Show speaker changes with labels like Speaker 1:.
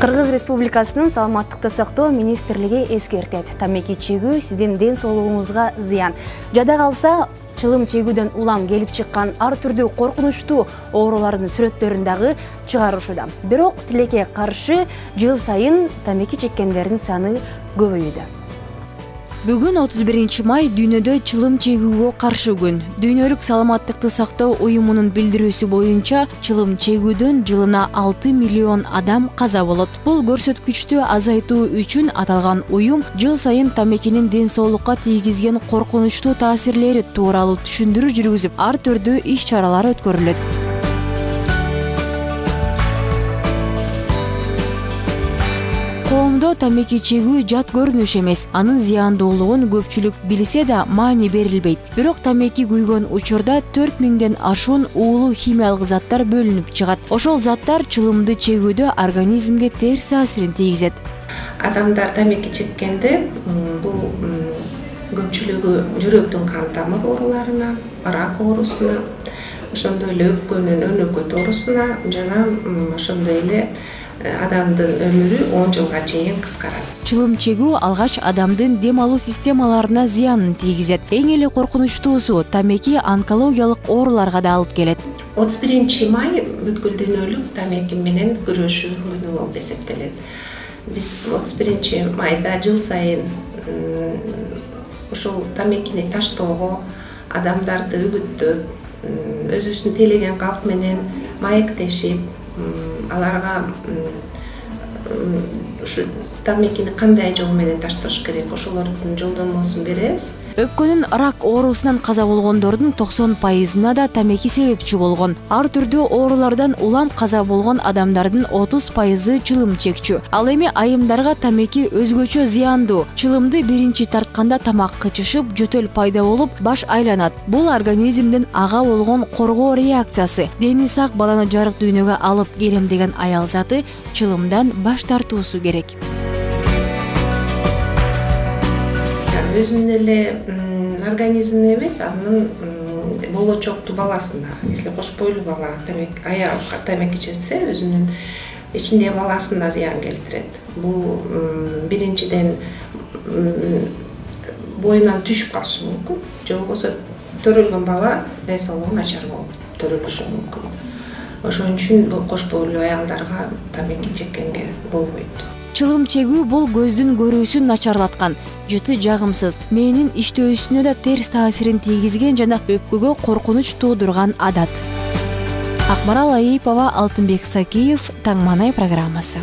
Speaker 1: Кыргыз Республикасынын саламаттыкты сактоо министрлиги эскертет. Тамеки чегүү сиздин ден соолугуңузга зыян. Жада калса, чылым чегүүдөн улам келип чыккан ар түрдүү коркунучтуу оорулардын сүрөттөрүн дагы чыгарышууда. Бирок тилекке каршы жыл сайын тамеки чеккендердин саны көбөйүүдө. Бүгүн 31 май дүйнөдө чылым чегүүгө каршы күн. Дүйнөлүк саламаттыкты сактоо уюмунун билдирүүсү боюнча, чылым чегүүдөн жылына 6 миллион адам каза болот. Бул көрсөткүчтү азайтуу үчүн аталган уюм жыл сайын тамекинин ден соолукка тийгизген коркунучтуу таасирлери тууралуу түшүндүрүү жүргүзүп, ар түрдүү иш-чаралар өткөрүлөт. Коомдо тамеки чегүү жат көрүнүш эмес. Анын зыяндуулугун көпчүлүк билсе да маани берилбейт. Бирок тамеки күйгөн учурда 4000ден ашуун уулуу химиялык заттар бөлүнүп чыгат. Ошол заттар чылымды чегүүдө организмге терс таасирин тийгизет.
Speaker 2: Адамдар тамеки чеккенде бул көпчүлүгү жүрөктүн кан тамыр ооруларына, рак оорусуна, ошондой эле өпкөнүн өнөкөт оорусуна жана ошондой эле адамдын өмүрү 10 жылга чейин кыскарат.
Speaker 1: Чылым чегүү алгач адамдын дем алуу системаларына зыянын тийгизет. Эң эле коркунучтуусу тамеки онкологиялык ооруларга да алып келет.
Speaker 2: 31 май бүткүл дүйнөлүк тамеки менен күрөшүү күнү болуп эсептелет. Биз 31 майда жыл сайын ушул тамекини таштоого, адамдарды үгүттөп, өзүбүздүн тейлеген калк менен маектешип, аларга ушу тамекини кандай жол менен ташташ керек, ошолордун жолдомосун беребиз.
Speaker 1: Өпкөнүн рак оорусунан каза болгондордун 90%-на да тамеки себепчи болгон. Ар түрдүү оорулардан улам каза болгон адамдардын 30%-ы чылым чекчү. Ал эми айымдарга тамеки өзгөчө зыяндуу. Чылымды биринчи тартканда тамак кычышып, жөтөл пайда болуп, баш айланат. Бул организмдин ага болгон коргоо реакциясы. Дени сак баланы жарык дүйнөгө алып келем деген аял заты чылымдан баш тартуусу керек.
Speaker 2: Өзүнүн эле организмине эмес, анын болочоктуу баласына, если кош бойлуу бала аял тамеки чексе, өзүнүн ичиндеги баласына зыян келтирет. Бул биринчиден боюнан түшүп калышы мүмкүн, же болбосо төрөлгөн бала ден соолугу начар болуп төрөлүшү мүмкүн. Ошон үчүн бул кош бойлуу аялдарга тамеки чеккенге болбойт.
Speaker 1: Чылым чегүү бул көздүн көрүүсүн начарлаткан, жыты жагымсыз, мээнин иштөөсүнө да терс таасирин тийгизген жана өпкөгө коркунуч туудурган адат. Акмарал Айыпова, Алтынбек Сакиев, Таң Манай программасы.